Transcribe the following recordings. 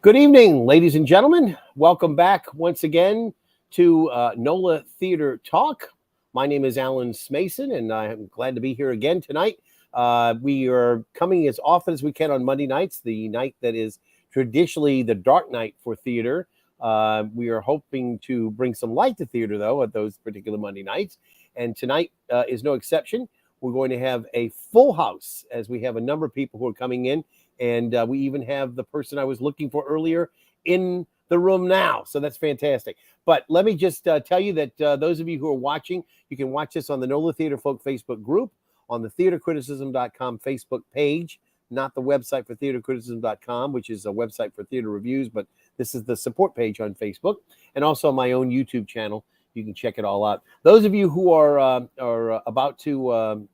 Good evening, ladies and gentlemen. Welcome back once again to NOLA Theater Talk. My name is Alan Smason, and I'm glad to be here again tonight. We are coming as often as we can on Monday nights, the night that is traditionally the dark night for theater. We are hoping to bring some light to theater, though, at those particular Monday nights. And tonight is no exception. We're going to have a full house, as we have a number of people who are coming in. And we even have the person I was looking for earlier in the room now. So that's fantastic. But let me just tell you that those of you who are watching, you can watch this on the NOLA Theater Folk Facebook group, on the theatercriticism.com Facebook page, not the website for theatercriticism.com, which is a website for theater reviews, but this is the support page on Facebook, and also on my own YouTube channel. You can check it all out. Those of you who are about to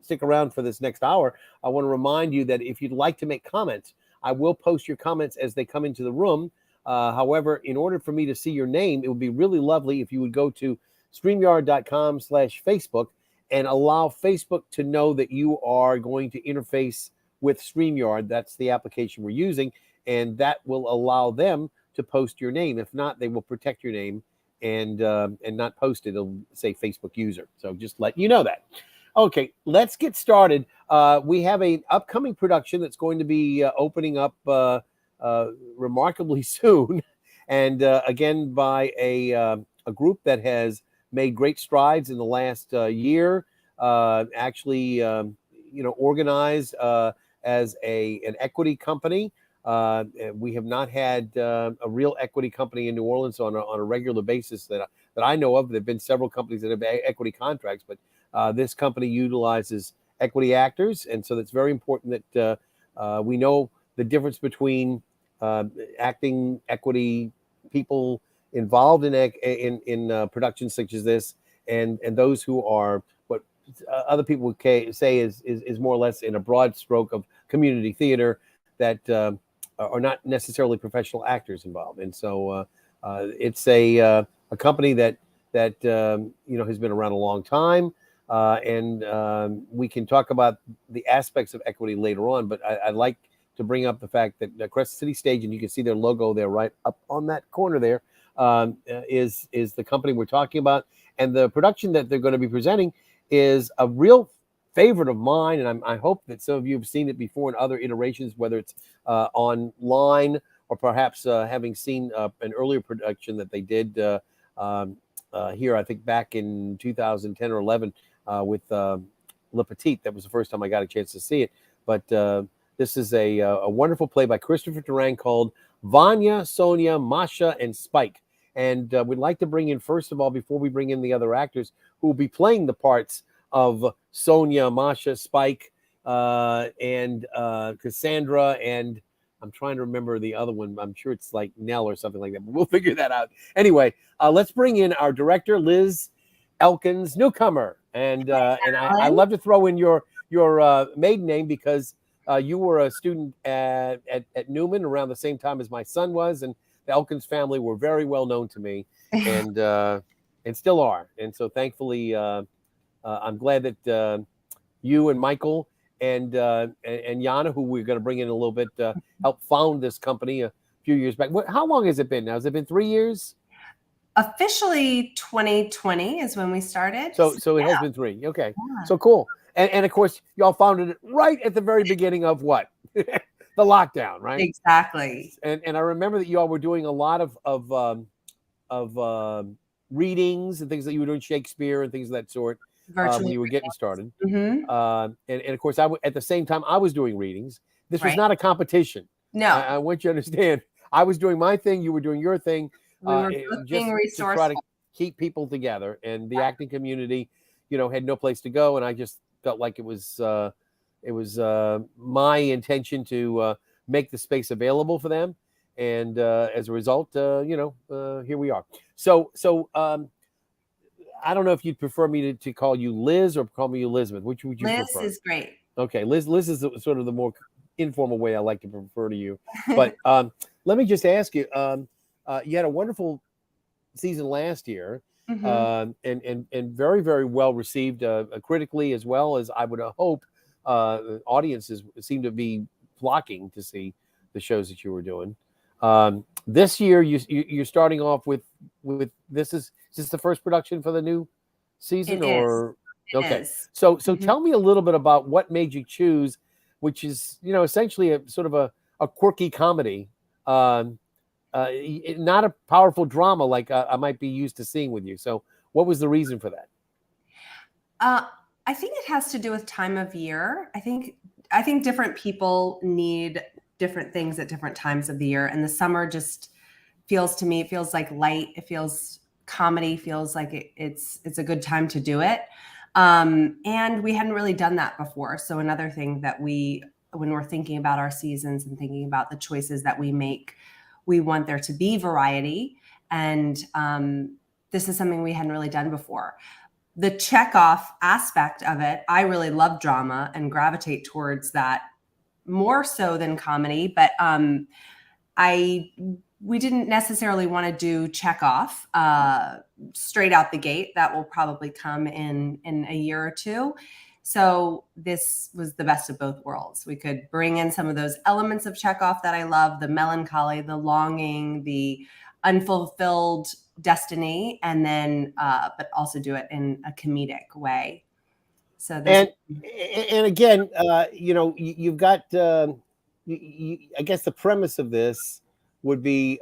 stick around for this next hour, I want to remind you that if you'd like to make comments, I will post your comments as they come into the room. However, in order for me to see your name, it would be really lovely if you would go to StreamYard.com/Facebook and allow Facebook to know that you are going to interface with StreamYard. That's the application we're using, and that will allow them to post your name. If not, they will protect your name and not post it. It'll say Facebook user. So just let you know that. Okay, let's get started. We have an upcoming production that's going to be opening up remarkably soon, and again by a group that has made great strides in the last year. Actually, organized as an equity company. We have not had a real equity company in New Orleans on a regular basis that I know of. There've been several companies that have equity contracts, but this company utilizes equity actors, and so it's very important that we know the difference between acting equity people involved in productions such as this, and those who are what other people would say is more or less in a broad stroke of community theater that are not necessarily professional actors involved. And so it's a company that has been around a long time. And we can talk about the aspects of equity later on, but I'd like to bring up the fact that the Crescent City Stage, and you can see their logo there right up on that corner there, is the company we're talking about. And the production that they're going to be presenting is a real favorite of mine, and I hope that some of you have seen it before in other iterations, whether it's online or perhaps having seen an earlier production that they did here, I think back in 2010 or 11, with Le Petit. That was the first time I got a chance to see it. But this is a wonderful play by Christopher Durang called Vanya, Sonia, Masha, and Spike. And we'd like to bring in, first of all, before we bring in the other actors who will be playing the parts of Sonia, Masha, Spike, and Cassandra, and I'm trying to remember the other one. I'm sure it's like Nell or something like that, but we'll figure that out. Anyway, let's bring in our director, Liz Elkins Newcomer. And I love to throw in your maiden name because you were a student at Newman around the same time as my son was, and the Elkins family were very well known to me, and still are. And so thankfully, I'm glad that you and Michael and Jana, who we're going to bring in a little bit, helped found this company a few years back. How long has it been now? Has it been 3 years? Officially 2020 is when we started. So it has been 3. Okay. Yeah. So cool. And of course, y'all founded it right at the very beginning of what? The lockdown, right? Exactly. And I remember that y'all were doing a lot of readings and things that you were doing, Shakespeare and things of that sort. When you were getting started. Mm-hmm. And of course, at the same time, I was doing readings. This was not a competition. No. I want you to understand. I was doing my thing. You were doing your thing. We were being resourceful. To try to keep people together. And the acting community, had no place to go. And I just felt like it was my intention to make the space available for them. And as a result, here we are. So I don't know if you'd prefer me to call you Liz or call me Elizabeth. Which would you prefer? Liz is great. Okay, Liz is sort of the more informal way I like to refer to you. But let me just ask you, you had a wonderful season last year, and very, very well received critically, as well as I would hope audiences seem to be flocking to see the shows that you were doing. This year, you're starting off with is this the first production for the new season, It is. or It okay? is. So Mhm. tell me a little bit about what made you choose, which is essentially a sort of a quirky comedy, not a powerful drama like I might be used to seeing with you. So what was the reason for that? I think it has to do with time of year. I think different people need different things at different times of the year, and the summer just feels to me, it feels like light. It feels comedy. Feels like it's a good time to do it. And we hadn't really done that before. So another thing that when we're thinking about our seasons and thinking about the choices that we make, we want there to be variety. And this is something we hadn't really done before. The Chekhov aspect of it, I really love drama and gravitate towards that more so than comedy. But we didn't necessarily want to do Chekhov straight out the gate. That will probably come in a year or two. So this was the best of both worlds. We could bring in some of those elements of Chekhov that I love, the melancholy, the longing, the unfulfilled destiny, and then but also do it in a comedic way. So And again, you've got I guess the premise of this would be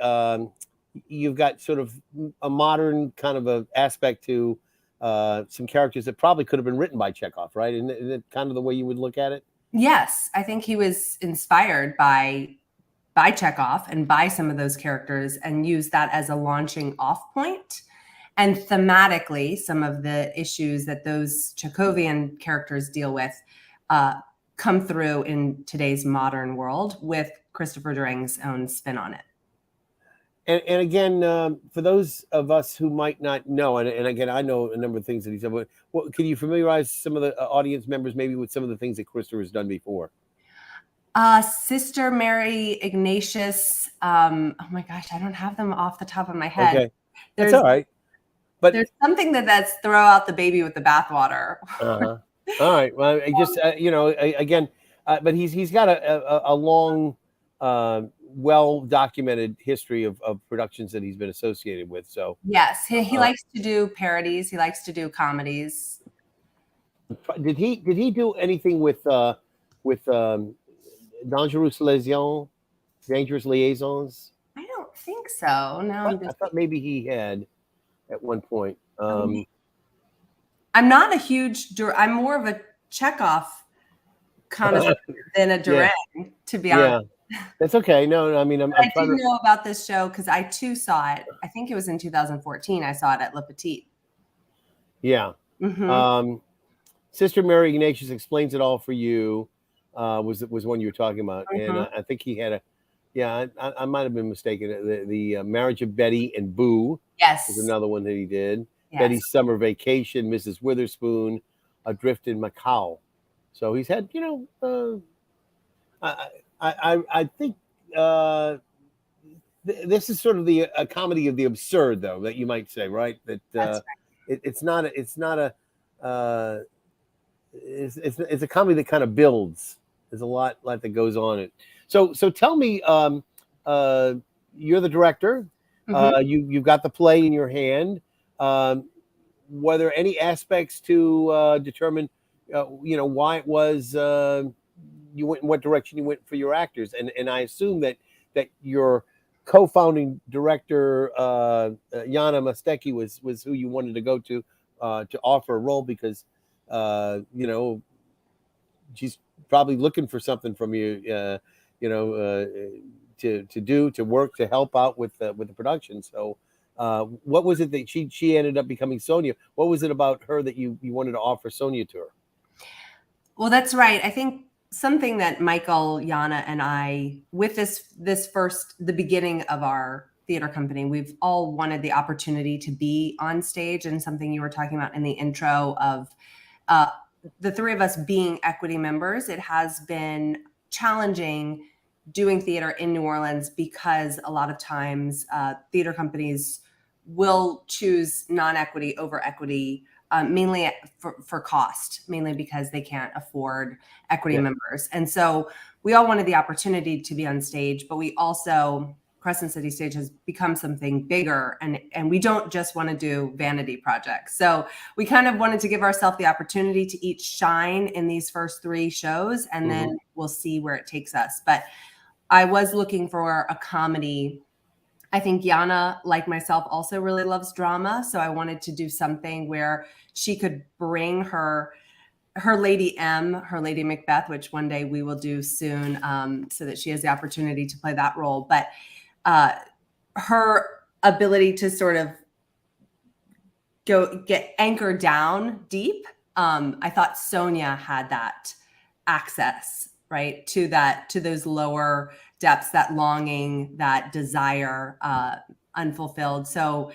you've got sort of a modern kind of a aspect to some characters that probably could have been written by Chekhov, right? Isn't it kind of the way you would look at it? yes, I think he was inspired by Chekhov and by some of those characters and used that as a launching off point. And thematically, some of the issues that those Chekhovian characters deal with come through in today's modern world with Christopher Durang's own spin on it. And again, for those of us who might not know, and again, I know a number of things that he's done, but can you familiarize some of the audience members maybe with some of the things that Christopher has done before? Sister Mary Ignatius. Oh my gosh, I don't have them off the top of my head. Okay, that's all right. But there's something that's throw out the baby with the bathwater. All right. Well, I just again, but he's got a long, well documented history of productions that he's been associated with. So yes, he likes to do parodies. He likes to do comedies. Did he do anything with Dangerous Liaisons, Dangerous Liaisons? I don't think so. No, I thought maybe he had at one point. I'm not a huge. I'm more of a Chekhov connoisseur than a Durang, to be honest. Yeah, that's okay. No, I mean, I do know about this show because I too saw it. I think it was in 2014. I saw it at Le Petit. Yeah. Mm-hmm. Sister Mary Ignatius Explains It All for You was one you were talking about, Mm-hmm. and I think he had I might have been mistaken. The Marriage of Betty and Boo, yes, was another one that he did. Yes. Betty's Summer Vacation, Mrs. Witherspoon, Adrift in Macau. So he's had, I think this is sort of a comedy of the absurd, though, that you might say, right? That That's right. It's a comedy that kind of builds. There's a lot that goes on it. So tell me, you're the director. Mm-hmm. You've got the play in your hand. Were there any aspects to determine, why it was you went in what direction you went for your actors? And I assume that your co-founding director, Jana Mastecky, was who you wanted to go to offer a role because, she's probably looking for something from you, to work, to help out with the production. So what was it that she ended up becoming Sonia? What was it about her that you wanted to offer Sonia to her? Well, that's right. I think something that Michael, Jana, and I, with the beginning of our theater company, we've all wanted the opportunity to be on stage, and something you were talking about in the intro of the three of us being equity members. It has been challenging doing theater in New Orleans because a lot of times theater companies will choose non-equity over equity mainly for cost, mainly because they can't afford equity members. And so we all wanted the opportunity to be on stage, but we also, Crescent City Stage has become something bigger, and we don't just want to do vanity projects. So we kind of wanted to give ourselves the opportunity to each shine in these first 3 shows, and then we'll see where it takes us. But I was looking for a comedy. I think Jana, like myself, also really loves drama. So I wanted to do something where she could bring her Lady M, her Lady Macbeth, which one day we will do soon, so that she has the opportunity to play that role. But her ability to sort of get anchored down deep. I thought Sonia had that access, right, to those lower depths, that longing, that desire, unfulfilled. So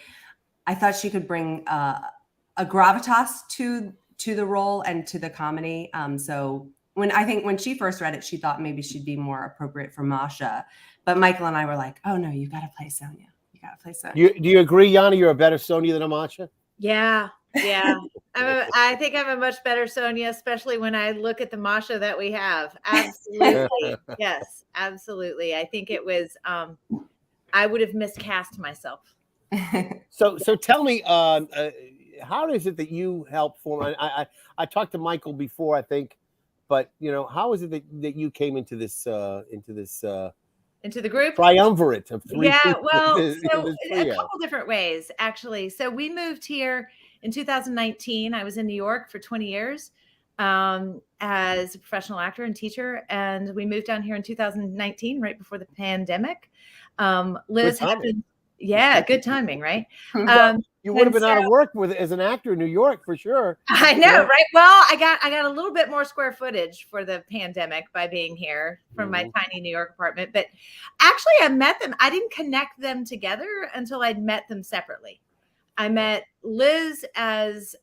I thought she could bring a gravitas to the role and to the comedy. So when she first read it, she thought maybe she'd be more appropriate for Masha. But Michael and I were like, oh no, you got to play Sonia. You got to play Sonia. Do you agree, Jana? You're a better Sonia than a Masha? Yeah. I think I'm a much better Sonia, especially when I look at the Masha that we have. Absolutely. Yes, absolutely. I think it was, I would have miscast myself. So tell me, how is it that you help form? I talked to Michael before, I think, but how is it that you came into the group triumvirate of 3? Yeah, well, so a couple different ways, actually. So we moved here in 2019. I was in New York for 20 years as a professional actor and teacher, and we moved down here in 2019, right before the pandemic. Liz happened. Yeah, good timing, right? You would have been out of work as an actor in New York for sure. I know, right? Well, I got a little bit more square footage for the pandemic by being here from my tiny New York apartment. But actually, I met them. I didn't connect them together until I'd met them separately. I met Liz as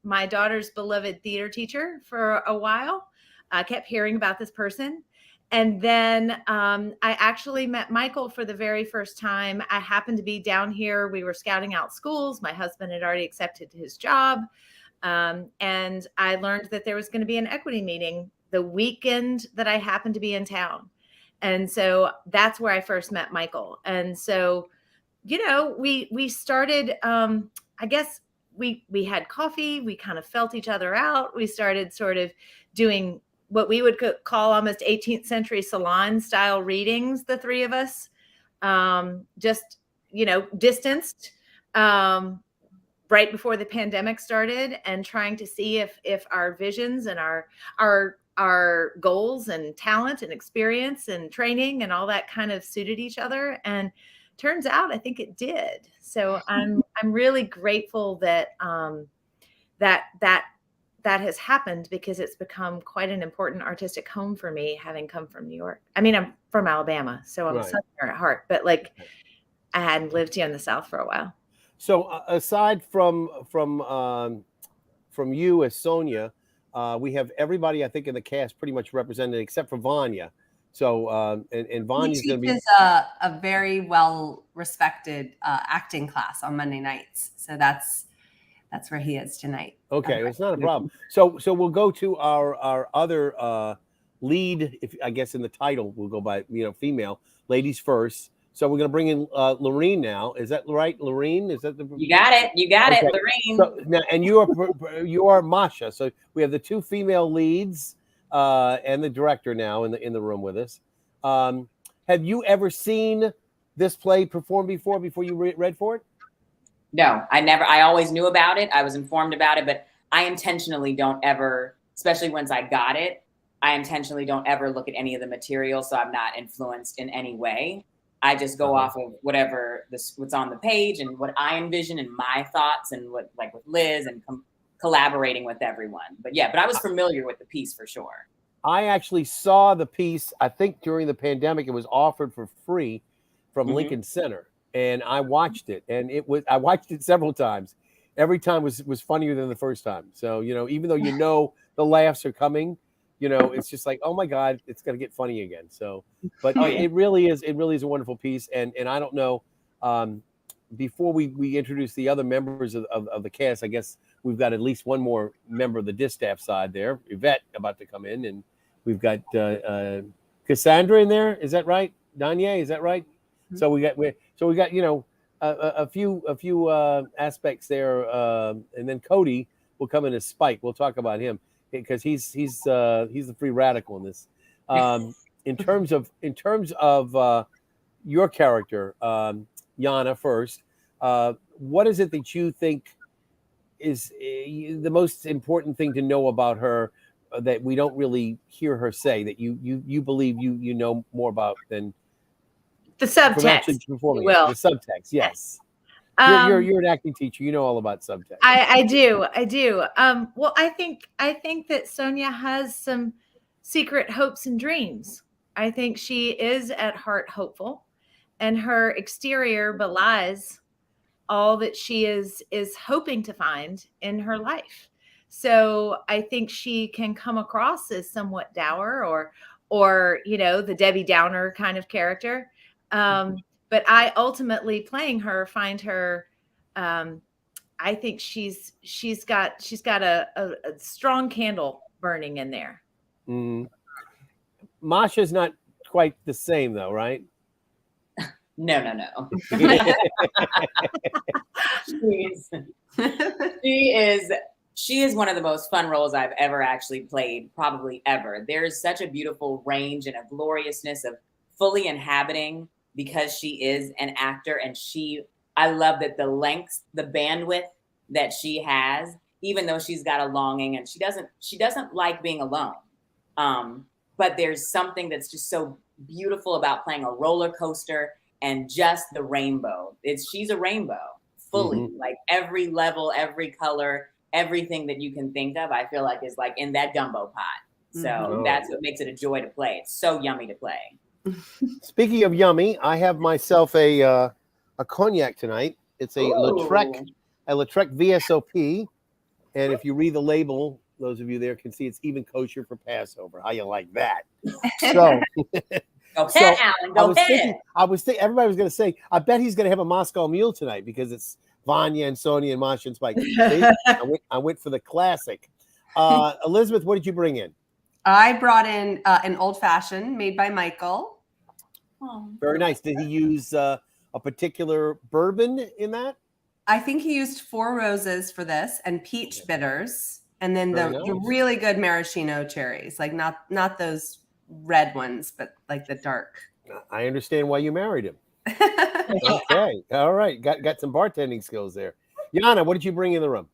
my daughter's beloved theater teacher for a while. I kept hearing about this person. And then I actually met Michael for the very first time. I happened to be down here. We were scouting out schools. My husband had already accepted his job. And I learned that there was going to be an equity meeting the weekend that I happened to be in town. And so that's where I first met Michael. And so, we started, I guess we had coffee. We kind of felt each other out. We started sort of doing what we would call almost 18th century salon style readings, the 3 of us, just, distanced right before the pandemic started, and trying to see if our visions and our goals and talent and experience and training and all that kind of suited each other. And turns out I think it did. So I'm really grateful that that has happened, because it's become quite an important artistic home for me, having come from New York. I mean, I'm from Alabama, so I'm a Southerner at heart, but I hadn't lived here in the South for a while. So aside from you as Sonia, we have everybody, I think, in the cast pretty much represented except for Vanya. So and Vanya's going to be a very well respected acting class on Monday nights. So that's where he is tonight. Okay, it's not a problem. So we'll go to our other lead, if I guess in the title we'll go by female, ladies first. So we're going to bring in Lorene now. Is that right, Lorene? Is that the? You got it, Lorene. So, now, and you are Masha. So we have the 2 female leads and the director now in the room with us. Have you ever seen this play performed before you read for it? No, I never. I always knew about it. I was informed about it, but I intentionally don't ever, especially once I got it, I intentionally don't ever look at any of the material, so I'm not influenced in any way. I just go off of what's on the page and what I envision and my thoughts, and what, like with Liz, and collaborating with everyone. But I was familiar with the piece for sure. I actually saw the piece, I think during the pandemic. It was offered for free from Lincoln Center. And I watched it, and I watched it several times. Every time was funnier than the first time. So, even though the laughs are coming, it's just like, oh my God, it's going to get funny again. So, but it really is a wonderful piece. And I don't know, before we introduce the other members of the cast, I guess we've got at least one more member of the distaff side there, Yvette, about to come in, and we've got Cassandra in there. Is that right? Danye, is that right? Mm-hmm. So we got a few aspects there, and then Cody will come in as Spike. We'll talk about him because he's the free radical in this. In terms of your character, Jana, first, what is it that you think is the most important thing to know about her that we don't really hear her say, that you believe you know more about than the subtext? The subtext, yes. You're an acting teacher. You know all about subtext. I do. Well, I think that Sonia has some secret hopes and dreams. I think she is at heart hopeful, and her exterior belies all that she is hoping to find in her life. So I think she can come across as somewhat dour or the Debbie Downer kind of character. But I ultimately, playing her, find her. I think she's got a strong candle burning in there. Mm. Masha's not quite the same, though, right? No. She is one of the most fun roles I've ever actually played, probably ever. There's such a beautiful range and a gloriousness of fully inhabiting, because she is an actor, and I love that the length, the bandwidth that she has, even though she's got a longing, and she doesn't like being alone. But there's something that's just so beautiful about playing a roller coaster and just the rainbow. She's a rainbow fully, mm-hmm. Like every level, every color, everything that you can think of, I feel like is like in that gumbo pot. So that's what makes it a joy to play. It's so yummy to play. Speaking of yummy, I have myself a cognac tonight. It's a Lautrec VSOP, and if you read the label, those of you there can see it's even kosher for Passover. How you like that? So, go ahead, Alan. Go ahead. I was thinking everybody was going to say, I bet he's going to have a Moscow Mule tonight because it's Vanya and Sonia and Masha and Spike. See? I went for the classic. Elizabeth, what did you bring in? I brought in an old fashioned made by Michael. Oh. Very nice. Did he use a particular bourbon in that? I think he used Four Roses for this and peach bitters, and then the really good maraschino cherries, like not those red ones, but like the dark. I understand why you married him. Okay, all right, got some bartending skills there. Jana, what did you bring in the room?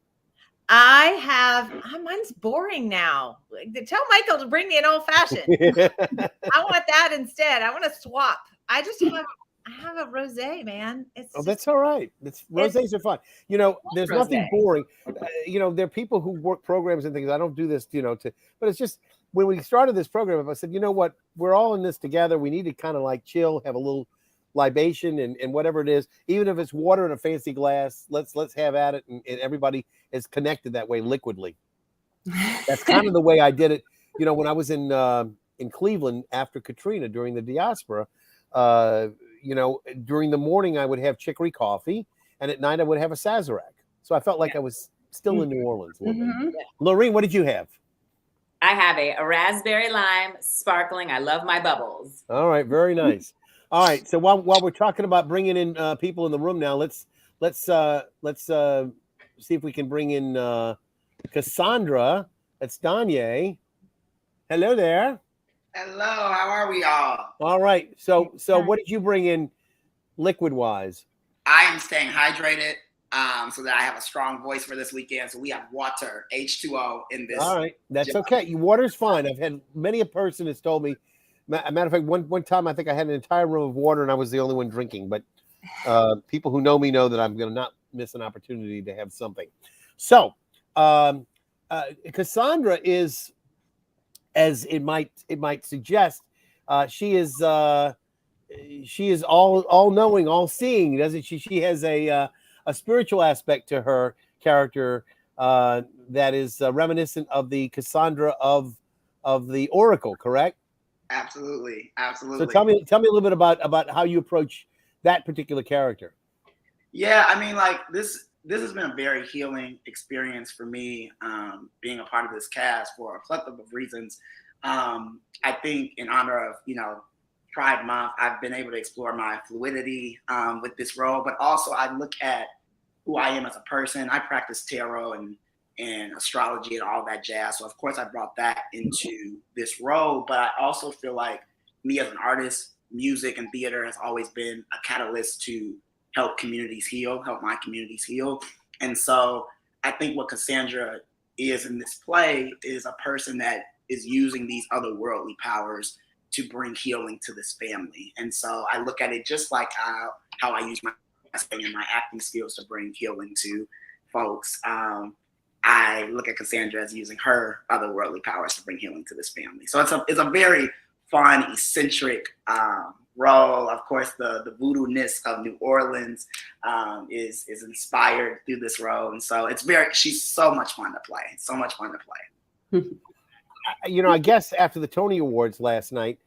Mine's boring now. Tell Michael to bring me an old fashioned. I want that instead. I want to swap. I have a rosé, man. That's all right. Rosés are fun. There's nothing boring. There are people who work programs and things. I don't do this, but it's just when we started this program, I said, you know what, we're all in this together. We need to kind of like chill, have a little libation and whatever it is, even if it's water in a fancy glass, let's have at it, and everybody is connected that way liquidly. That's kind of the way I did it. When I was in Cleveland after Katrina during the diaspora, during the morning I would have chicory coffee, and at night I would have a Sazerac. So I felt like I was still in New Orleans a little bit. Lorene, what did you have? I have a raspberry lime sparkling. I love my bubbles. All right, very nice. All right, so while we're talking about bringing in people in the room now, let's see if we can bring in Cassandra. That's Danye. Hello there. Hello, how are we all? All right, so what did you bring in liquid-wise? I am staying hydrated so that I have a strong voice for this weekend. So we have water, H2O in this. All right, that's okay. Water's fine. I've had many a person has told me. Matter of fact, one time I think I had an entire room of water and I was the only one drinking. But people who know me know that I'm going to not miss an opportunity to have something. So Cassandra is, as it might suggest, she is all knowing, all seeing, doesn't she? She has a spiritual aspect to her character that is reminiscent of the Cassandra of the Oracle, correct? Absolutely. So tell me a little bit about how you approach that particular character. Yeah, I mean, like this, this has been a very healing experience for me, being a part of this cast for a plethora of reasons. I think in honor of, Pride Month, I've been able to explore my fluidity with this role, but also I look at who I am as a person. I practice tarot and astrology and all that jazz. So of course I brought that into this role, but I also feel like me as an artist, music and theater has always been a catalyst to help communities heal, help my communities heal. And so I think what Cassandra is in this play is a person that is using these otherworldly powers to bring healing to this family. And so I look at it just like how I use my and my acting skills to bring healing to folks. I look at Cassandra as using her otherworldly powers to bring healing to this family. So it's a very fun, eccentric role. Of course, the voodoo-ness of New Orleans is inspired through this role. And so she's so much fun to play. So much fun to play. I guess after the Tony Awards last night,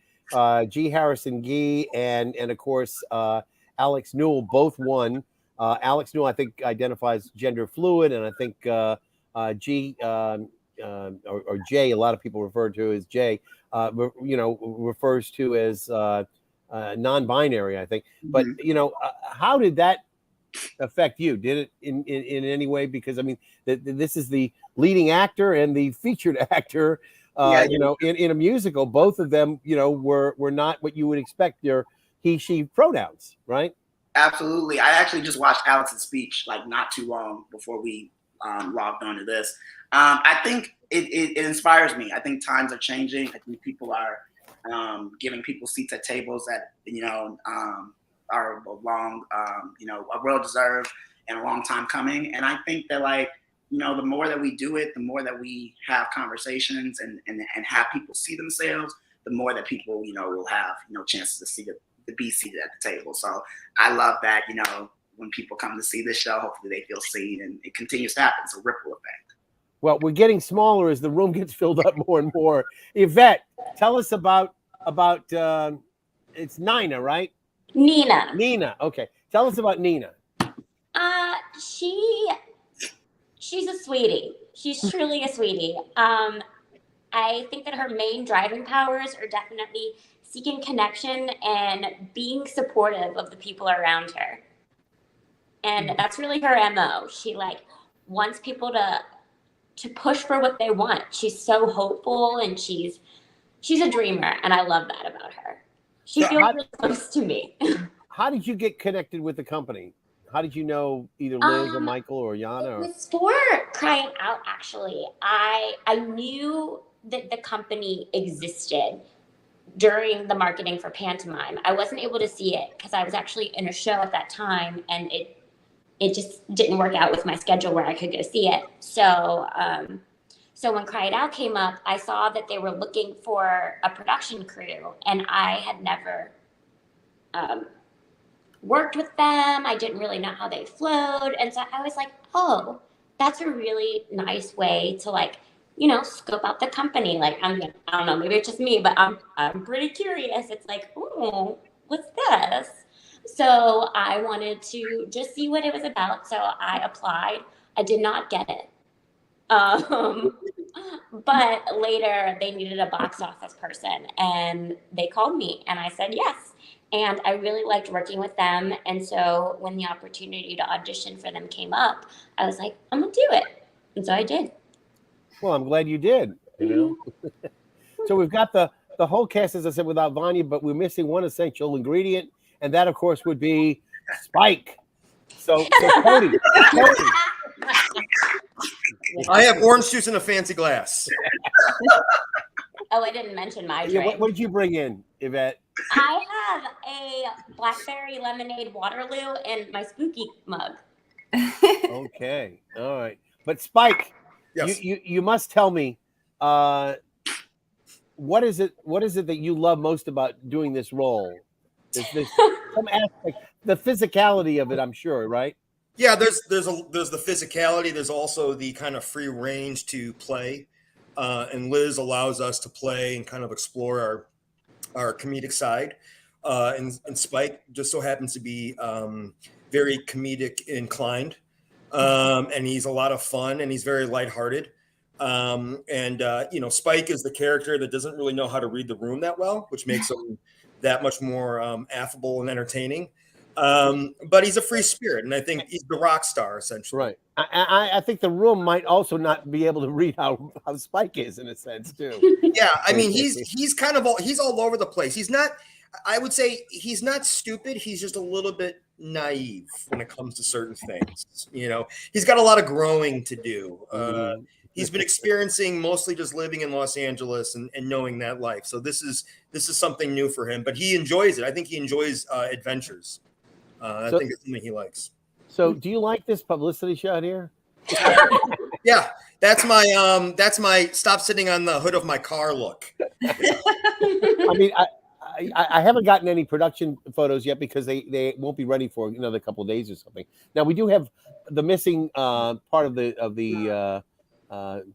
G. Harrison Gee and of course Alex Newell both won. Alex Newell, I think, identifies gender fluid, and I think G or Jay, a lot of people refer to as Jay, refers to as non-binary, I think. But how did that affect you? Did it in any way? Because I mean, this is the leading actor and the featured actor. In a musical, both of them, were not what you would expect their he, she pronouns, right? Absolutely. I actually just watched Alex's speech like not too long before we logged on to this. I think it inspires me. I think times are changing. I think people are giving people seats at tables that, are long, a well-deserved and a long time coming. And I think that the more that we do it, the more that we have conversations and have people see themselves, the more that people, will have, chances to be seated at the table. So I love that, when people come to see this show, hopefully they feel seen, and it continues to happen. It's a ripple effect. Well, we're getting smaller as the room gets filled up more and more. Yvette, tell us about it's Nina, right? Nina. Okay. Tell us about Nina. She's a sweetie. She's truly a sweetie. I think that her main driving powers are definitely seeking connection and being supportive of the people around her. And that's really her MO. She wants people to push for what they want. She's so hopeful, and she's a dreamer, and I love that about her. She feels really close to me. How did you get connected with the company? How did you know either Liz or Michael or Jana? It was for Crying Out, actually. I knew that the company existed during the marketing for Pantomime. I wasn't able to see it because I was actually in a show at that time, and it just didn't work out with my schedule where I could go see it. So when Cry It Out came up, I saw that they were looking for a production crew, and I had never worked with them. I didn't really know how they flowed. And so I was like, oh, that's a really nice way to scope out the company. I don't know, maybe it's just me, but I'm pretty curious. It's like, oh, what's this? So I wanted to just see what it was about. So I applied. I did not get it. But later they needed a box office person, and they called me, and I said yes. And I really liked working with them. And so when the opportunity to audition for them came up, I was like, I'm gonna do it. And so I did. Well, I'm glad you did. So we've got the whole cast, as I said, without Vanya, but we're missing one essential ingredient, and that, of course, would be Spike. So Cody. I have orange juice in a fancy glass. Oh, I didn't mention my drink. Yeah, what did you bring in, Yvette? I have a blackberry lemonade Waterloo in my spooky mug. Okay, all right. But Spike, yes. you must tell me, what is it that you love most about doing this role? There's some aspect, the physicality of it, I'm sure, right? Yeah, there's the physicality. There's also the kind of free range to play, and Liz allows us to play and kind of explore our comedic side. And Spike just so happens to be very comedic inclined, And he's a lot of fun, and he's very lighthearted. Spike is the character that doesn't really know how to read the room that well, which makes him that much more affable and entertaining. But he's a free spirit, and I think he's the rock star essentially. Right. I think the room might also not be able to read how Spike is in a sense too. Yeah, I mean he's kind of he's all over the place. He's not. I would say he's not stupid. He's just a little bit naive when it comes to certain things. He's got a lot of growing to do. He's been experiencing mostly just living in Los Angeles and knowing that life. So this is something new for him, but he enjoys it. I think he enjoys adventures. I think it's something he likes. So do you like this publicity shot here? Yeah, that's my stop sitting on the hood of my car look. I mean, I haven't gotten any production photos yet because they won't be ready for another couple of days or something. Now we do have the missing part of the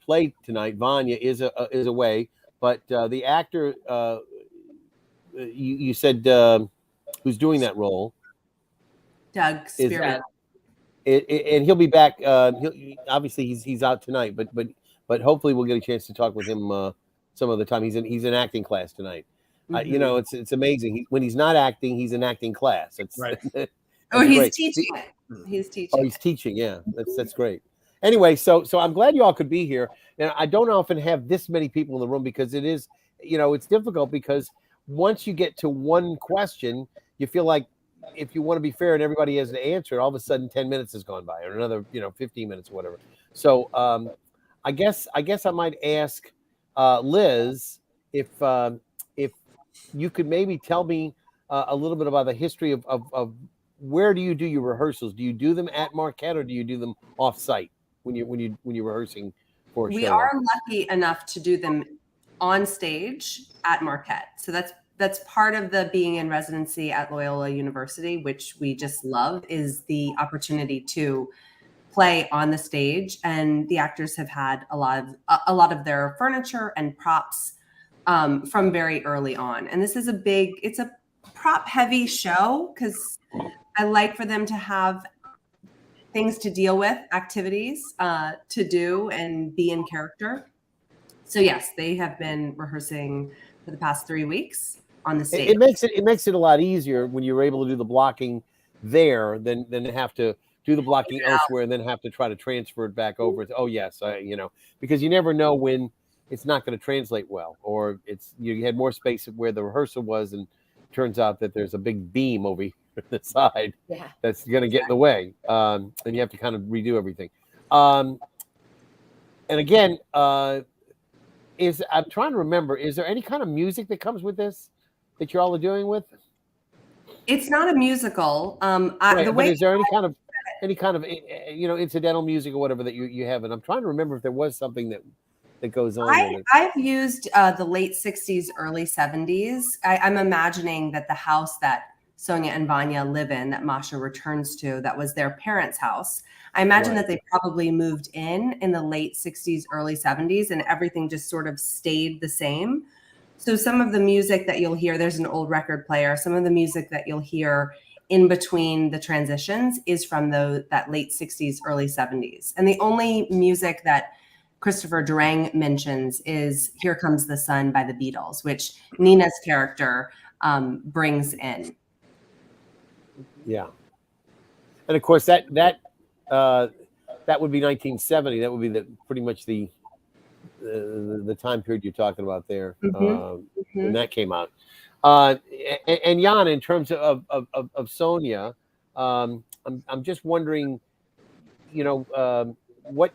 play tonight. Vanya is away, but the actor you said who's doing that role? Doug Spearman. And he'll be back. Obviously he's out tonight, but hopefully we'll get a chance to talk with him some other time. He's in acting class tonight. Mm-hmm. It's amazing. When he's not acting, he's in acting class. It's right. He's teaching. He's teaching. Oh, he's teaching. Yeah, that's great. Anyway, so I'm glad you all could be here. And I don't often have this many people in the room because it is, it's difficult because once you get to one question, you feel like if you want to be fair and everybody has an answer, all of a sudden 10 minutes has gone by or another, 15 minutes or whatever. So I guess I might ask Liz if you could maybe tell me a little bit about the history of where do you do your rehearsals? Do you do them at Marquette or do you do them off site when you're rehearsing for a show? We are lucky enough to do them on stage at Marquette. So that's part of the being in residency at Loyola University, which we just love, is the opportunity to play on the stage. And the actors have had a lot of their furniture and props from very early on. And this is it's a prop heavy show because I like for them to have things to deal with, activities to do and be in character. So yes, they have been rehearsing for the past 3 weeks on the stage. It makes it a lot easier when you're able to do the blocking there than to have to do the blocking elsewhere and then have to try to transfer it back over. Because you never know when it's not going to translate well, or you had more space where the rehearsal was, and it turns out that there's a big beam over here to the side that's going to get in the way, and you have to kind of redo everything. And again, I'm trying to remember, is there any kind of music that comes with this that you all are doing with? It's not a musical. Right, but is there any kind of incidental music or whatever that you have? And I'm trying to remember if there was something that goes on with it. I've used the late 60s, early 70s. I'm imagining that the house that Sonia and Vanya live in, that Masha returns to, that was their parents' house. I imagine that they probably moved in the late 60s, early 70s, and everything just sort of stayed the same. So some of the music that you'll hear, there's an old record player, some of the music that you'll hear in between the transitions is from that late 60s, early 70s. And the only music that Christopher Durang mentions is Here Comes the Sun by the Beatles, which Nina's character brings in. Yeah. And of course that would be 1970. That would be pretty much the time period you're talking about there, when that came out. And Jana, in terms of Sonia, I'm just wondering, what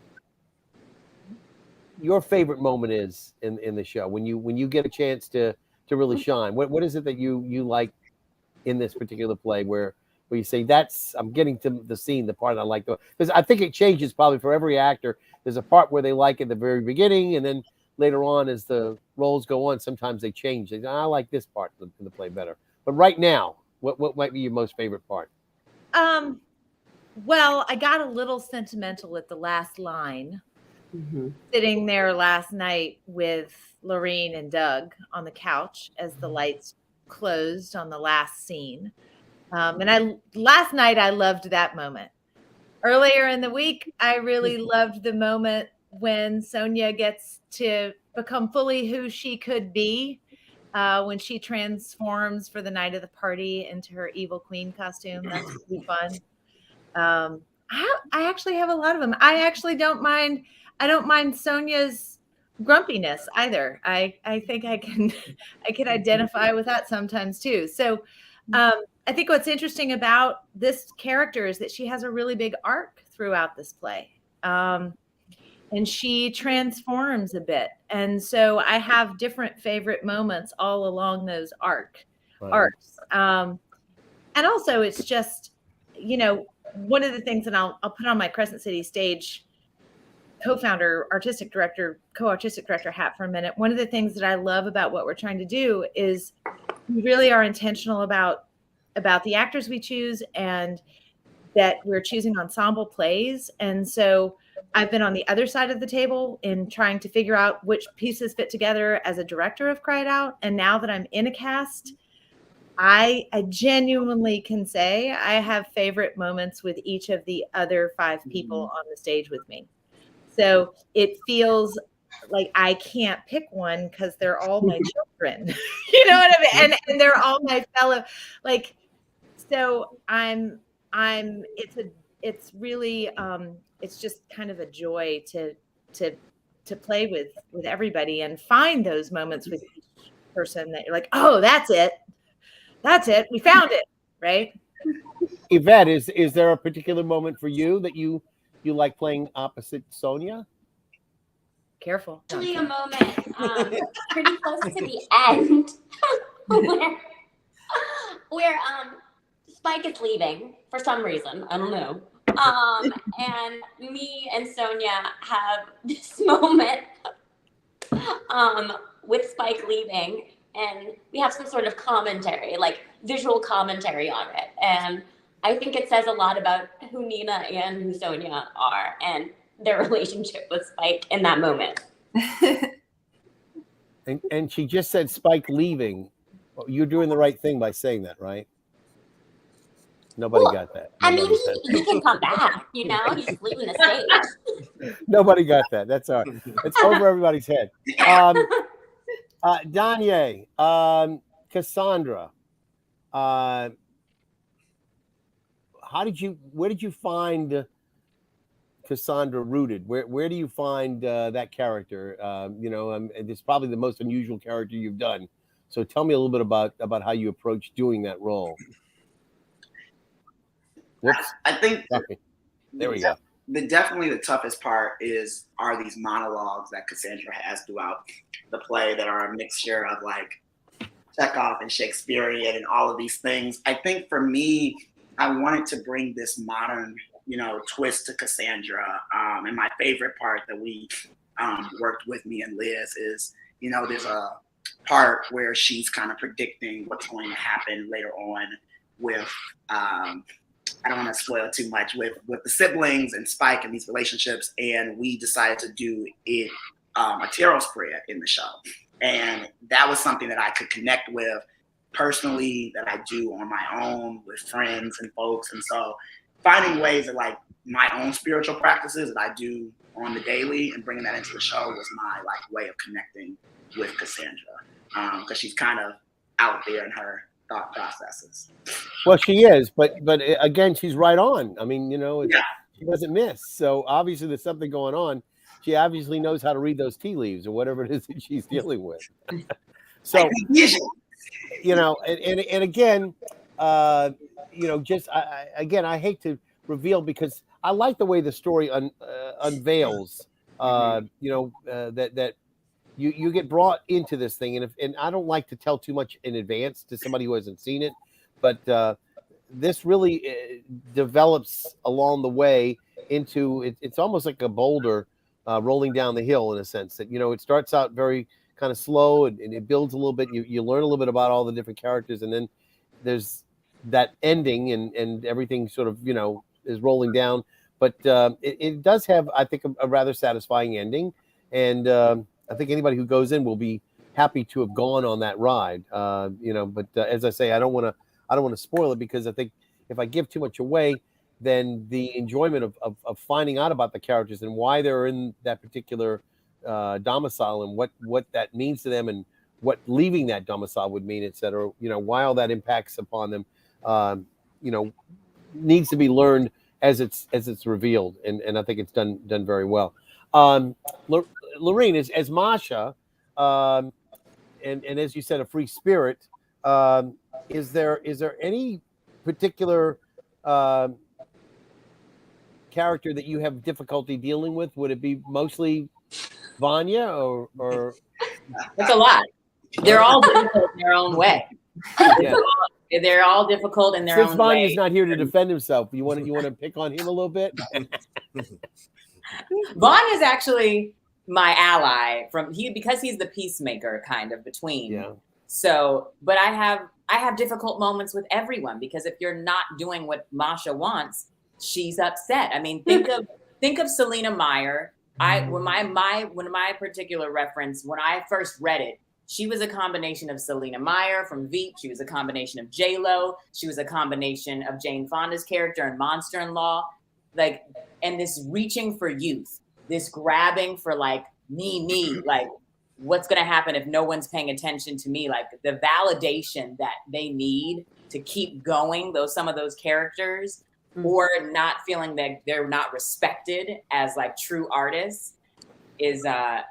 your favorite moment is in the show when you get a chance to really shine. What is it that you like in this particular play where you say I'm getting to the scene, the part I like, because I think it changes probably for every actor. There's a part where they like at the very beginning, and then later on as the roles go on, sometimes they change. I like this part in the play better. But right now, what might be your most favorite part? Well, I got a little sentimental at the last line. Sitting there last night with Lorene and Doug on the couch as the lights closed on the last scene. And last night I loved that moment. Earlier in the week, I really loved the moment when Sonia gets to become fully who she could be when she transforms for the night of the party into her evil queen costume. That's really fun. I actually have a lot of them. I actually don't mind. I don't mind Sonia's grumpiness either. I think I can identify with that sometimes too. So I think what's interesting about this character is that she has a really big arc throughout this play. And she transforms a bit. And so I have different favorite moments all along those arcs. And also it's just, one of the things, and I'll put on my Crescent City Stage co-founder, artistic director hat for a minute. One of the things that I love about what we're trying to do is we really are intentional about the actors we choose, and that we're choosing ensemble plays. And so I've been on the other side of the table in trying to figure out which pieces fit together as a director of Cried Out. And now that I'm in a cast, I genuinely can say I have favorite moments with each of the other 5 people on the stage with me. So it feels like I can't pick one because they're all my children. You know what I mean? And they're all my fellow, so it's really it's just kind of a joy to play with everybody and find those moments with each person that you're like, oh, that's it. We found it, right? Yvette, is there a particular moment for you that you like playing opposite Sonia? Careful. Actually, a moment pretty close to the end where Spike is leaving for some reason. I don't know. And me and Sonia have this moment with Spike leaving, and we have some sort of commentary, like visual commentary on it. And I think it says a lot about who Nina and who Sonia are and their relationship with Spike in that moment. And she just said Spike leaving. Well, you're doing the right thing by saying that, right? Nobody got that. He can come back, he's leaving the stage. Nobody got that. That's all right. It's over everybody's head. Danye, Cassandra, where did you find Cassandra rooted? Where do you find that character? It's probably the most unusual character you've done. So tell me a little bit about how you approach doing that role. Whoops. I think there we go. Definitely the toughest part are these monologues that Cassandra has throughout the play that are a mixture of like Chekhov and Shakespearean and all of these things. I think for me, I wanted to bring this modern, twist to Cassandra. And my favorite part that we worked with me and Liz is, there's a part where she's kind of predicting what's going to happen later on with I don't want to spoil too much with the siblings and Spike and these relationships. And we decided to do it a tarot spread in the show. And that was something that I could connect with personally, that I do on my own with friends and folks. And so finding ways that like my own spiritual practices that I do on the daily and bringing that into the show was my way of connecting with Cassandra, because she's kind of out there in her thought processes. Well, she is, but again, she's right on. I mean, she doesn't miss. So obviously there's something going on. She obviously knows how to read those tea leaves or whatever it is that she's dealing with. So, and again, I hate to reveal because I like the way the story unveils, that you get brought into this thing, and I don't like to tell too much in advance to somebody who hasn't seen it, but this really develops along the way into it's almost like a boulder rolling down the hill in a sense that it starts out very kind of slow and it builds a little bit. You learn a little bit about all the different characters, and then there's that ending and everything sort of is rolling down. But it does have, I think, a rather satisfying ending, and I think anybody who goes in will be happy to have gone on that ride. But as I say, I don't want to spoil it, because I think if I give too much away, than the enjoyment of finding out about the characters and why they're in that particular domicile and what that means to them and what leaving that domicile would mean, et cetera. You know, why all that impacts upon them, you know, needs to be learned as it's revealed, and I think it's done very well. Lorene, as Masha, and as you said, a free spirit, is there any particular character that you have difficulty dealing with? Would it be mostly Vanya or It's a lot. They're all difficult in their own way. Yeah. They're all difficult in their own way. Since Vanya's not here to defend himself, you want to pick on him a little bit? Vanya's actually my ally because he's the peacemaker kind of between. Yeah. So, but I have difficult moments with everyone because if you're not doing what Masha wants, she's upset. I mean, think of Selena Meyer. When my particular reference, when I first read it, she was a combination of Selena Meyer from Veep. She was a combination of J-Lo. She was a combination of Jane Fonda's character in Monster-in-Law. Like, and this reaching for youth, this grabbing for like me, like what's going to happen if no one's paying attention to me? Like the validation that they need to keep going, some of those characters, or not feeling that they're not respected as like true artists is,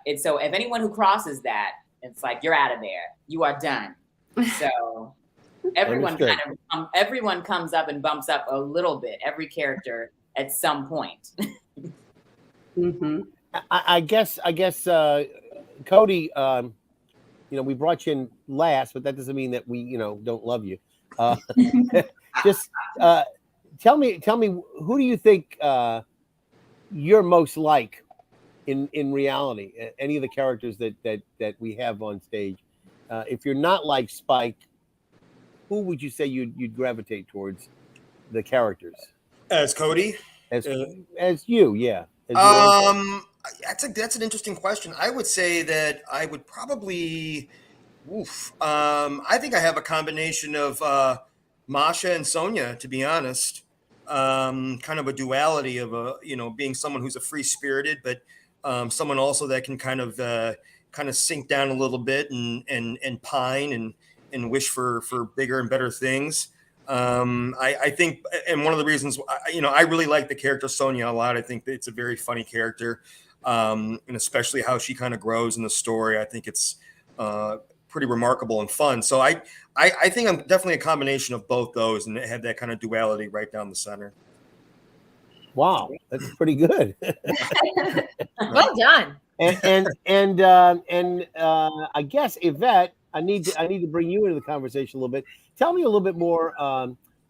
it's so if anyone who crosses that, it's like, you're out of there. You are done. So everyone comes up and bumps up a little bit, every character at some point. Mm-hmm. I guess, Cody, you know, we brought you in last, but that doesn't mean that we, you know, don't love you. Just tell me, who do you think you're most like in reality? Any of the characters that we have on stage? If you're not like Spike, who would you say you'd gravitate towards the characters? As Cody? As you, yeah. That's an interesting question. I would say that I would probably, I think I have a combination of Masha and Sonia, to be honest. Kind of a duality of being someone who's a free spirited, but someone also that can kind of sink down a little bit and pine and wish for bigger and better things. I think, and one of the reasons, I really like the character Sonia a lot. I think that it's a very funny character, and especially how she kind of grows in the story. I think it's pretty remarkable and fun. So I think I'm definitely a combination of both those, and it had that kind of duality right down the center. Wow, that's pretty good. Well done. And I guess Yvette, I need to bring you into the conversation a little bit. Tell me a little bit more.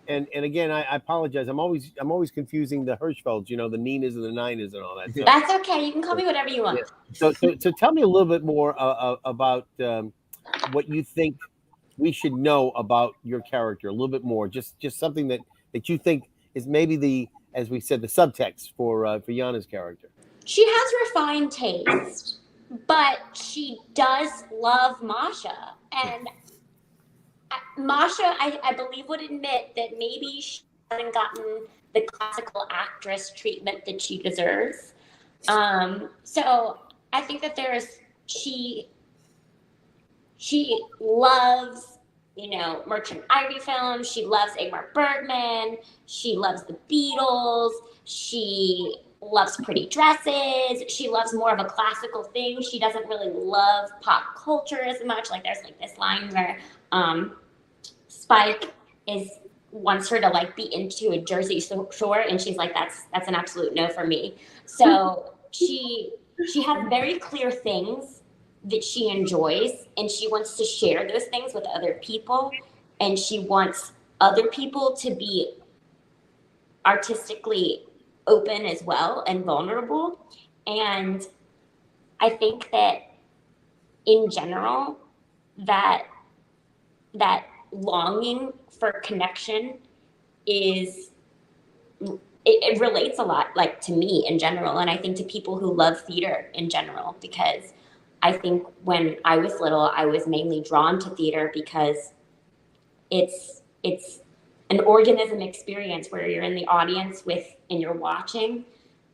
And again, I apologize. I'm always confusing the Hirschfelds. You know, the Ninas and the Ninas and all that. So, that's okay. You can call me whatever you want. Yeah. So tell me a little bit more about what you think we should know about your character. A little bit more, just something that you think is maybe as we said, the subtext for Jana's character. She has refined taste, but she does love Masha. And Masha, I believe, would admit that maybe she hasn't gotten the classical actress treatment that she deserves. So I think that she loves, Merchant Ivy films. She loves Ingmar Bergman. She loves the Beatles. She loves pretty dresses. She loves more of a classical thing. She doesn't really love pop culture as much. Like there's like this line where Spike wants her to like be into a Jersey Shore, and she's like, that's an absolute no for me. So she has very clear things that she enjoys, and she wants to share those things with other people, and she wants other people to be artistically open as well and vulnerable. And I think that in general, that longing for connection it relates a lot, like, to me in general, and I think to people who love theater in general, because I think when I was little, I was mainly drawn to theater because it's an an organism experience where you're in the audience and you're watching.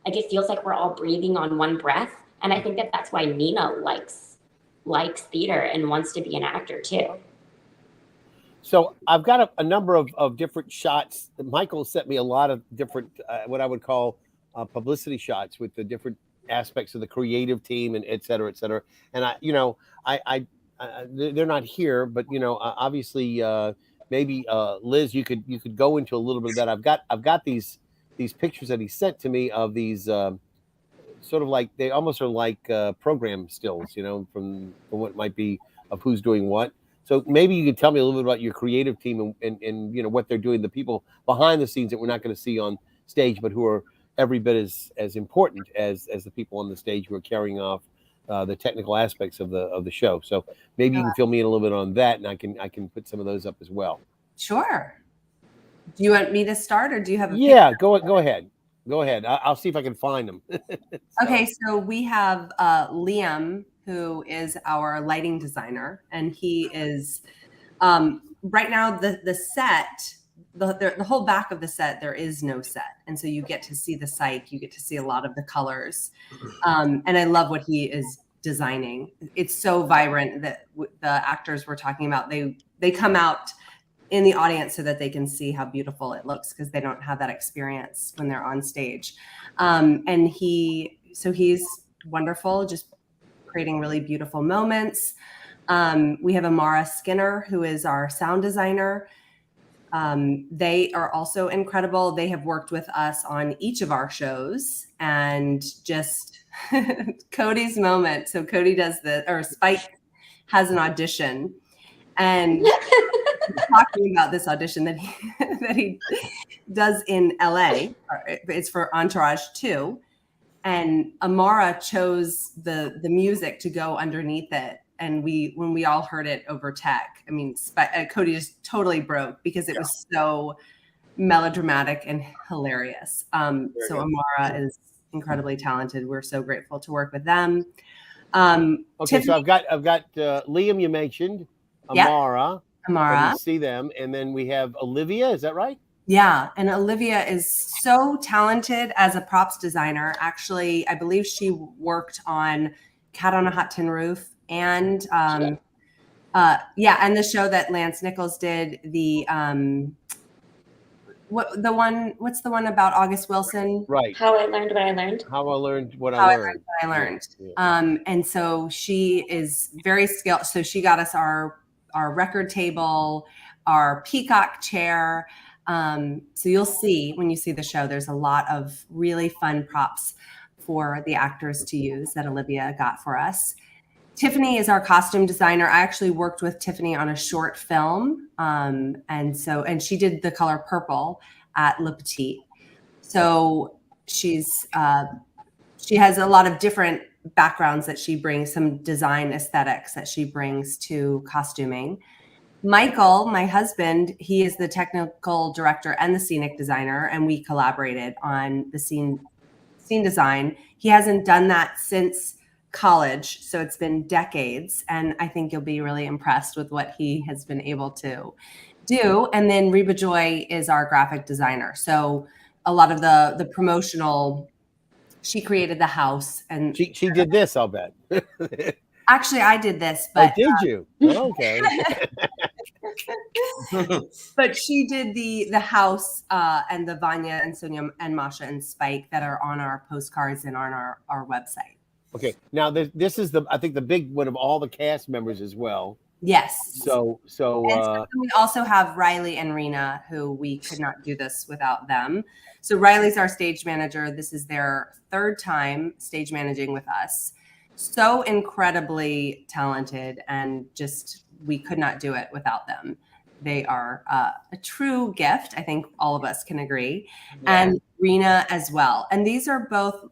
Like, it feels like we're all breathing on one breath. And I think that that's why Nina likes theater and wants to be an actor too. So I've got a number of different shots. Michael sent me a lot of different, what I would call publicity shots with the different aspects of the creative team and et cetera, et cetera. And they're not here, but obviously maybe Liz, you could go into a little bit of that. I've got these pictures that he sent to me of these sort of like, they almost are like program stills, from what might be of who's doing what. So maybe you could tell me a little bit about your creative team and what they're doing, the people behind the scenes that we're not going to see on stage, but who are every bit as important as the people on the stage who are carrying off the technical aspects of the show. So maybe you can fill me in a little bit on that, and I can put some of those up as well. Sure. Do you want me to start, or do you have a picture? Go ahead. Go ahead. I'll see if I can find them. Okay, so we have Liam, who is our lighting designer, and he is right now the set, the whole back of the set, there is no set, and so you get to see the site, you get to see a lot of the colors, and I love what he is designing. It's so vibrant that the actors we're talking about, they come out in the audience so that they can see how beautiful it looks, because they don't have that experience when they're on stage. And he's wonderful, just creating really beautiful moments. We have Amara Skinner, who is our sound designer. They are also incredible. They have worked with us on each of our shows, and just Cody's moment. So Cody Spike has an audition, and talking about this audition that he does in LA. It's for Entourage 2. And Amara chose the music to go underneath it. And when we all heard it over tech, I mean, Cody just totally broke, because it was so melodramatic and hilarious. So Amara is incredibly talented. We're so grateful to work with them. Okay, Tiffany, so I've got Liam, you mentioned, Amara. Amara. We see them, and then we have Olivia. Is that right? Yeah, and Olivia is so talented as a props designer. Actually, I believe she worked on Cat on a Hot Tin Roof, and and the show that Lance Nichols did. What's the one about August Wilson? Right. How I Learned What I Learned. How I Learned What I Learned. Yeah. And so she is very skilled. So she got us our record table, our peacock chair. So you'll see when you see the show, there's a lot of really fun props for the actors to use that Olivia got for us. Tiffany is our costume designer. I actually worked with Tiffany on a short film. And she did the color purple at Le Petit. So she has a lot of different backgrounds that she brings, some design aesthetics that she brings to costuming. Michael, my husband, he is the technical director and the scenic designer, and we collaborated on the scene design. He hasn't done that since college, so it's been decades, and I think you'll be really impressed with what he has been able to do. And then Reba Joy is our graphic designer. So a lot of the promotional, she created the house, and she did this, I'll bet. Actually, I did this, but did you? Okay. But she did the house and the Vanya and Sonia and Masha and Spike that are on our postcards and on our website. Okay. Now this is I think the big one of all the cast members as well. Yes. So we also have Riley and Rena, who we could not do this without them. So Riley's our stage manager. This is their third time stage managing with us. So incredibly talented, and just we could not do it without them. They are a true gift. I think all of us can agree. Yeah. And Rena as well. And these are both,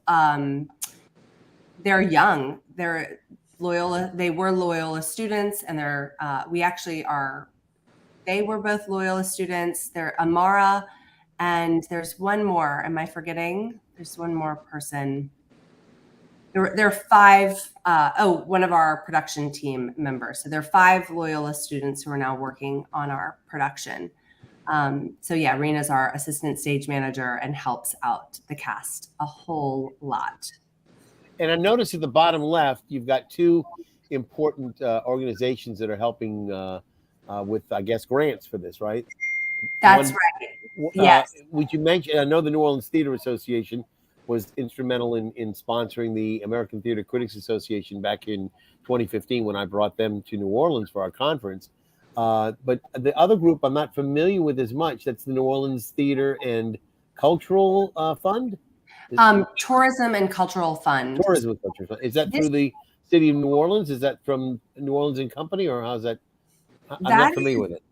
they're young. They're Loyola. They were Loyola students, and they were both Loyola students. They're Amara, and there's one more. Am I forgetting? There's one more person. There are five, one of our production team members. So there are 5 Loyola students who are now working on our production. So yeah, Rena's our assistant stage manager and helps out the cast a whole lot. And I noticed at the bottom left, you've got two important organizations that are helping with, I guess, grants for this, right? That's One, right. Yes. Would you mention? I know the New Orleans Theater Association was instrumental in sponsoring the American Theater Critics Association back in 2015 when I brought them to New Orleans for our conference. But the other group I'm not familiar with as much. That's the New Orleans Theater and Cultural Fund. Tourism and Cultural Fund. Tourism and Cultural Fund. Is that through the city of New Orleans? Is that from New Orleans and Company, or how's that? I'm not familiar with it.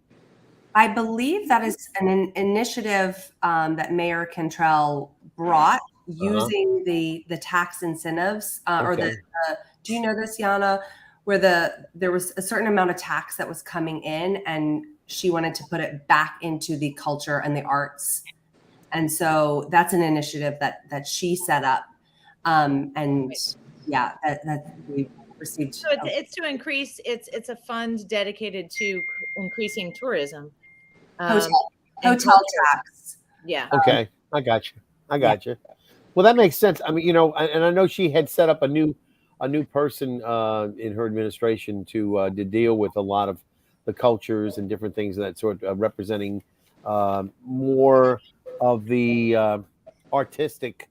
I believe that is an initiative that Mayor Cantrell brought using the tax incentives or the do you know this, Jana, where there was a certain amount of tax that was coming in and she wanted to put it back into the culture and the arts. And so that's an initiative that she set up. And yeah, that we received. So it's to increase, it's a fund dedicated to increasing tourism. Hotel tax. Yeah. Okay. I got you. Well, that makes sense. I mean, and I know she had set up a new person in her administration to deal with a lot of the cultures and different things of that sort, representing more of the artistic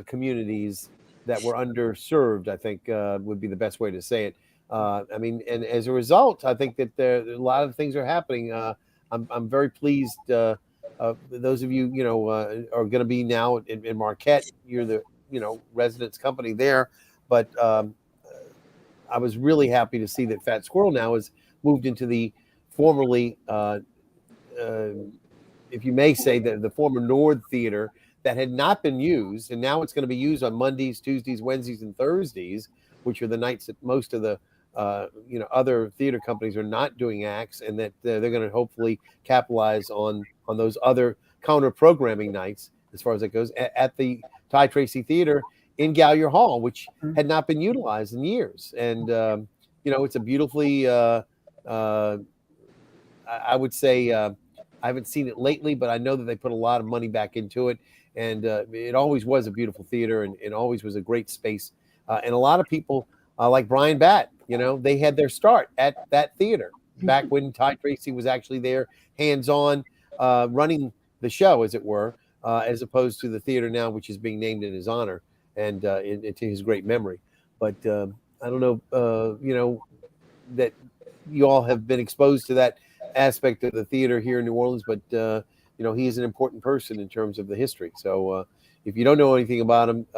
communities that were underserved, I think would be the best way to say it. I mean, and as a result, I think that a lot of things are happening. I'm very pleased. Those of you, are going to be now in Marquette. You're the, residence company there. But I was really happy to see that Fat Squirrel now has moved into the formerly, if you may say, the former Nord Theater that had not been used. And now it's going to be used on Mondays, Tuesdays, Wednesdays, and Thursdays, which are the nights that most of the other theater companies are not doing acts, and that they're going to hopefully capitalize on those other counter programming nights, as far as that goes, at the Ty Tracy Theater in Gallier Hall, which had not been utilized in years. And it's a beautifully, I would say, I haven't seen it lately, but I know that they put a lot of money back into it, and it always was a beautiful theater, and it always was a great space. And a lot of people, like Brian Batt, they had their start at that theater back when Ty Tracy was actually there, hands-on, running the show, as it were, as opposed to the theater now, which is being named in his honor and to his great memory. But I don't know, that you all have been exposed to that aspect of the theater here in New Orleans, but he is an important person in terms of the history. So if you don't know anything about him,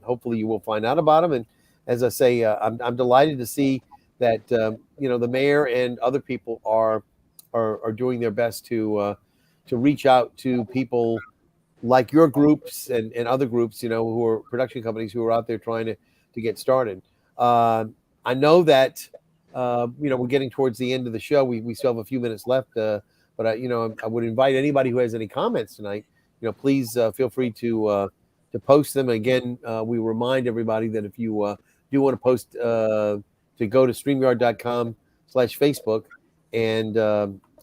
hopefully you will find out about him. And as I say, I'm delighted to see that the mayor and other people are doing their best to reach out to people like your groups and other groups, who are production companies who are out there trying to get started. I know that we're getting towards the end of the show. We still have a few minutes left, but I would invite anybody who has any comments tonight. Please feel free to post them. Again, we remind everybody that if you do want to post, to go to StreamYard.com/Facebook and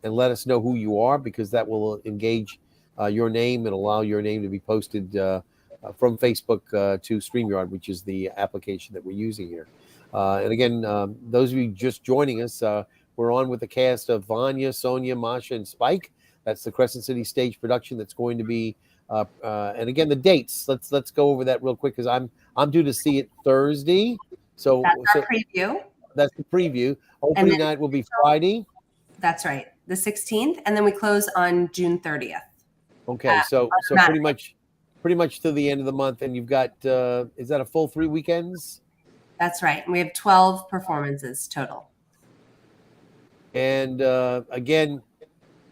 let us know who you are, because that will engage your name and allow your name to be posted from Facebook to StreamYard, which is the application that we're using here. And again, those of you just joining us, we're on with the cast of Vanya, Sonia, Masha, and Spike. That's the Crescent City Stage production that's going to be. And again, the dates. Let's go over that real quick, because I'm due to see it Thursday. So that's our preview. That's the preview. Opening night will be Friday. That's right, the 16th, and then we close on June 30th. Okay, so pretty much to the end of the month, and you've got is that a full 3 weekends? That's right, and we have 12 performances total. And again,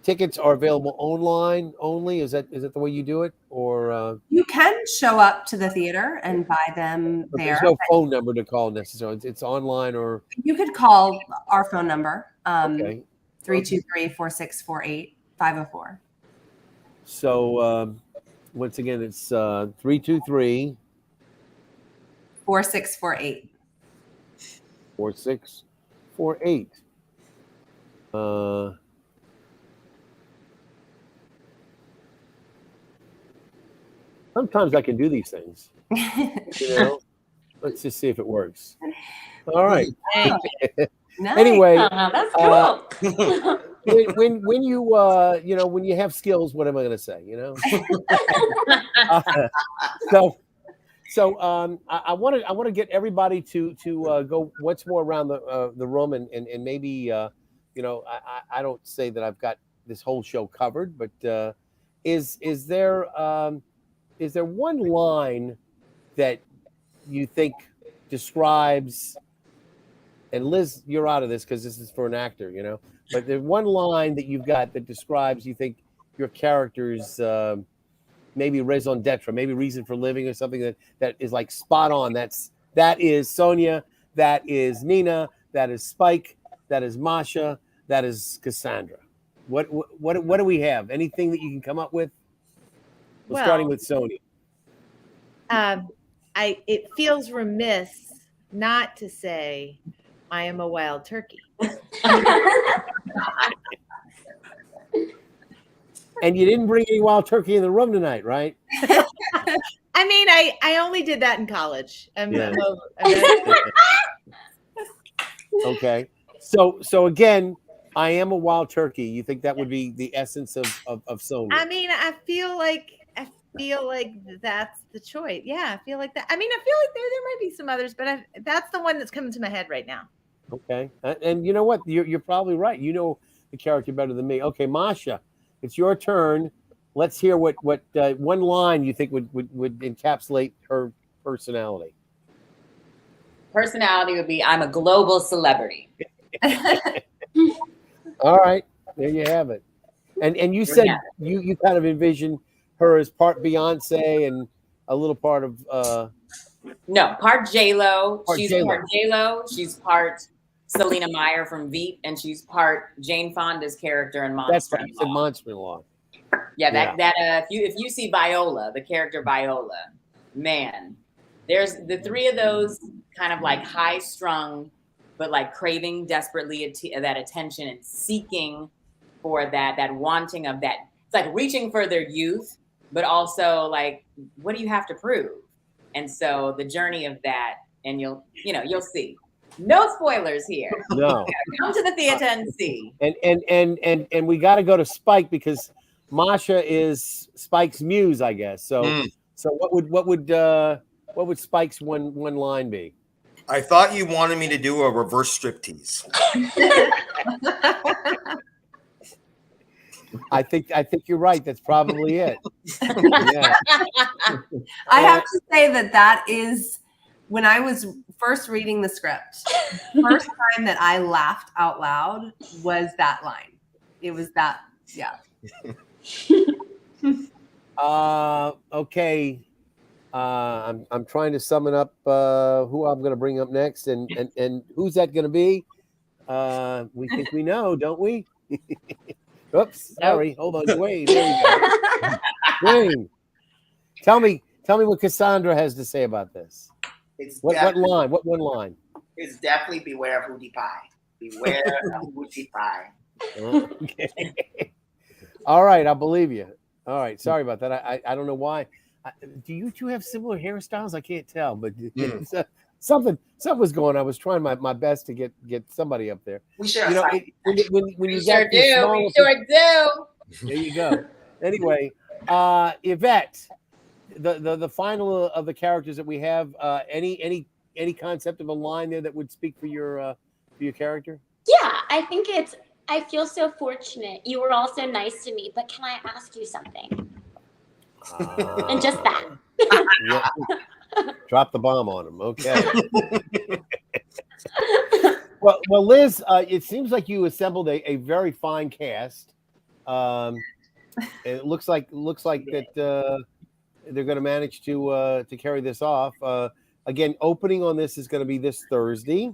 tickets are available online only. Is that the way you do it, or you can show up to the theater and buy them there? There's no phone number to call necessarily. It's online, or you could call our phone number. Okay. 323-4648-504. So once again, it's 323 4648. 4648. Sometimes I can do these things. You know, let's just see if it works. All right. Nice. Anyway, That's cool. when you you know, when you have skills, what am I going to say? You know. I want to get everybody to go once more around the room and maybe you know, I don't say that I've got this whole show covered, but is there one line that you think describes, and Liz, you're out of this because this is for an actor, you know, but there's one line that you've got that describes, you think, your character's maybe raison d'etre, maybe reason for living, or something that is like spot on. That is Sonia, that is Nina, that is Spike, that is Masha, that is Cassandra. What do we have? Anything that you can come up with? Well, starting with Sonia. It feels remiss not to say I am a wild turkey. And you didn't bring any wild turkey in the room tonight, right? I mean, I only did that in college. Okay. So again, I am a wild turkey. You think that would be the essence of Sonia? I mean, I feel like that's the choice. Yeah, I feel like that. I mean, I feel like there might be some others, but that's the one that's coming to my head right now. Okay. And you know what? You're probably right. You know the character better than me. Okay, Masha, it's your turn. Let's hear what one line you think would encapsulate her personality. Personality would be, I'm a global celebrity. All right, there you have it. And you said you kind of envision her as part Beyonce and a little part of no, part J-Lo. Part She's J-Lo. part J-Lo. She's part Selena Meyer from Veep, and she's part Jane Fonda's character in Monster. That's right. You said Monster-in-Law. Yeah, if you see Viola, the character Viola, man, there's the three of those kind of like high strung, but like craving desperately that attention and seeking for that wanting of that. It's like reaching for their youth, but also like, what do you have to prove? And so the journey of that, and you'll see. No spoilers here. No. Come to the theater and see. And we got to go to Spike because Masha is Spike's muse, I guess. So what would Spike's one line be? I thought you wanted me to do a reverse striptease. I think you're right. That's probably it. Yeah. I have to say that is when I was first reading the script, first time that I laughed out loud was that line. It was that, yeah. Okay. I'm trying to summon up who I'm going to bring up next, and who's that going to be? We think we know, don't we? Oops, sorry. Hold on, Dwayne. There you go. Dwayne, tell me what Cassandra has to say about this. What line? What one line? It's definitely beware of Hootie Pie. Beware of Hootie Pie. Okay. All right, I believe you. All right, sorry about that. I don't know why. Do you two have similar hairstyles? I can't tell, but something was going on. I was trying my best to get somebody up there. We share. When you sure do. We sure do. There you go. Anyway, Yvette, the final of the characters that we have. Any concept of a line there that would speak for your character? Yeah, I feel so fortunate. You were all so nice to me, but can I ask you something? And just that. Yeah. Drop the bomb on him. Okay. Well, Liz, it seems like you assembled a very fine cast. It looks like that they're going to manage to carry this off. Again, opening on this is going to be this Thursday.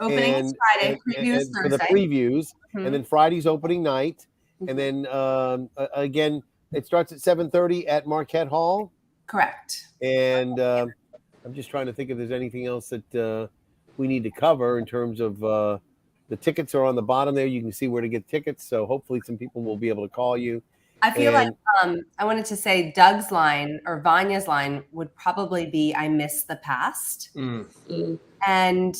Opening is Friday, previews Thursday. For the previews, Mm-hmm. and then Friday's opening night, and then again it starts at 7:30 at Marquette Hall. Correct. And I'm just trying to think if there's anything else that we need to cover in terms of the tickets are on the bottom there. You can see where to get tickets. So hopefully some people will be able to call you I feel like I wanted to say Doug's line or Vanya's line would probably be "I miss the past," and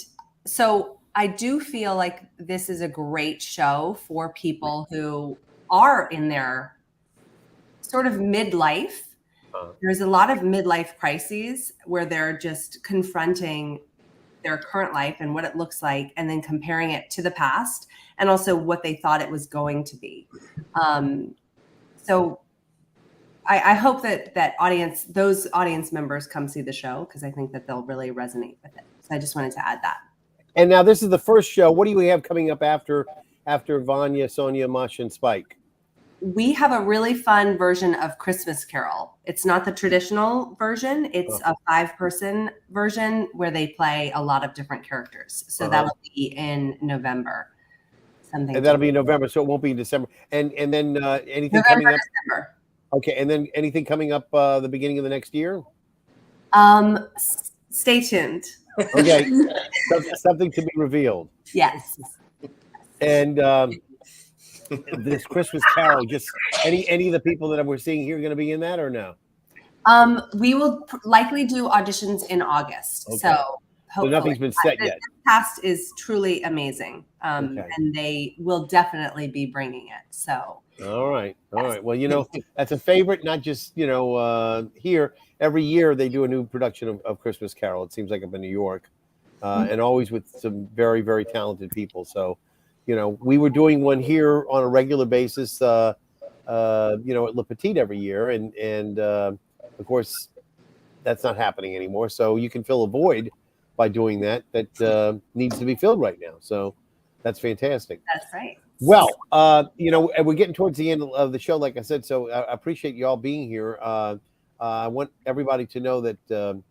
so I do feel like this is a great show for people who are in their sort of midlife. There's a lot of midlife crises where they're just confronting their current life and what it looks like, and then comparing it to the past, and also what they thought it was going to be. So I hope that those audience members come see the show, because I think that they'll really resonate with it. So I just wanted to add that. And now this is the first show. What do we have coming up after Vanya, Sonia, Masha, and Spike? We have a really fun version of Christmas Carol. It's not the traditional version. It's a 5-person version where they play a lot of different characters. So that'll be in November. And that'll be in November, so it won't be in December. And then anything November, coming up? December. Okay, and then anything coming up the beginning of the next year? Stay tuned. Okay, something to be revealed. Yes. And this Christmas Carol, just any of the people that we're seeing here are going to be in that, or no? We will likely do auditions in August. Okay. So hopefully. Nothing's been set yet. The cast is truly amazing, and they will definitely be bringing it. So. All right. Well, that's a favorite, not just here. Every year they do a new production of Christmas Carol. It seems like up in New York, and always with some very, very talented people. So, we were doing one here on a regular basis, at Le Petit every year, and of course, that's not happening anymore. So you can fill a void by doing that needs to be filled right now. So that's fantastic. That's right. Well, and we're getting towards the end of the show, like I said. So I appreciate you all being here. I want everybody to know that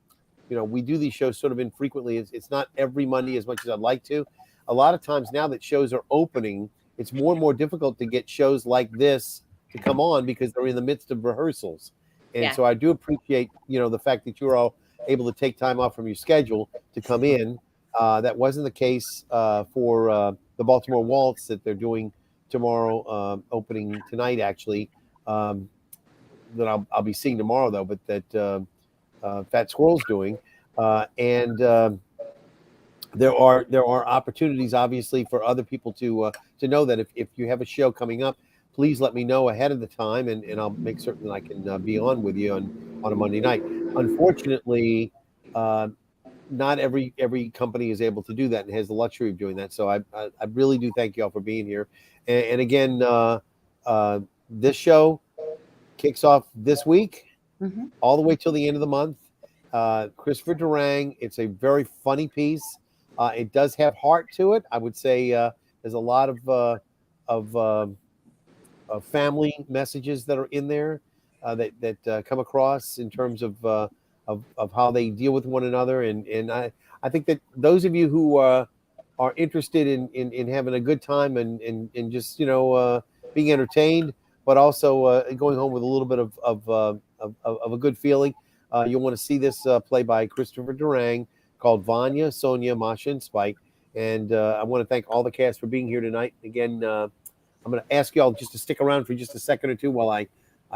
we do these shows sort of infrequently. It's not every Monday as much as I'd like to. A lot of times now that shows are opening, it's more and more difficult to get shows like this to come on because they're in the midst of rehearsals. And so I do appreciate, the fact that you're all able to take time off from your schedule to come in. That wasn't the case for the Baltimore Waltz that they're doing tomorrow, opening tonight, actually, that I'll be seeing tomorrow, though, but that Fat Squirrel's doing. There are opportunities, obviously, for other people to know that if you have a show coming up, please let me know ahead of the time, and I'll make certain that I can be on with you on a Monday night. Unfortunately, not every company is able to do that and has the luxury of doing that. So I really do thank you all for being here. And again, this show kicks off this week, all the way till the end of the month. Christopher Durang. It's a very funny piece. It does have heart to it. I would say there's a lot of family messages that are in there that come across in terms of how they deal with one another. And I think that those of you who are interested in having a good time and just being entertained, but also going home with a little bit of a good feeling, you'll want to see this play by Christopher Durang called Vanya, Sonia, Masha, and Spike. And I want to thank all the cast for being here tonight. Again, I'm going to ask you all just to stick around for just a second or two while I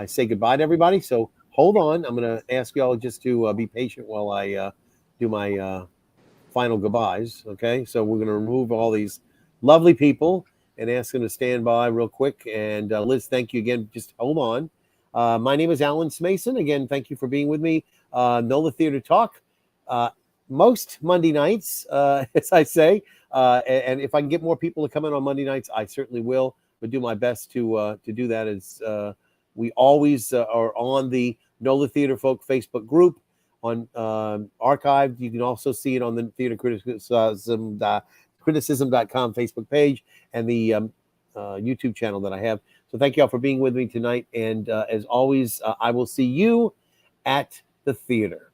say goodbye to everybody. So hold on. I'm going to ask you all just to be patient while I do my final goodbyes. Okay, so we're going to remove all these lovely people and ask them to stand by real quick. And Liz, thank you again. Just hold on. My name is Alan Smason. Again, thank you for being with me. NOLA Theater Talk. Most Monday nights, as I say, and if I can get more people to come in on Monday nights, I certainly will. But do my best to do that. As we always are on the NOLA Theater Folk Facebook group on archived. You can also see it on the Theater Criticism.com Facebook page and the YouTube channel that I have. So thank you all for being with me tonight. And as always, I will see you at the theater.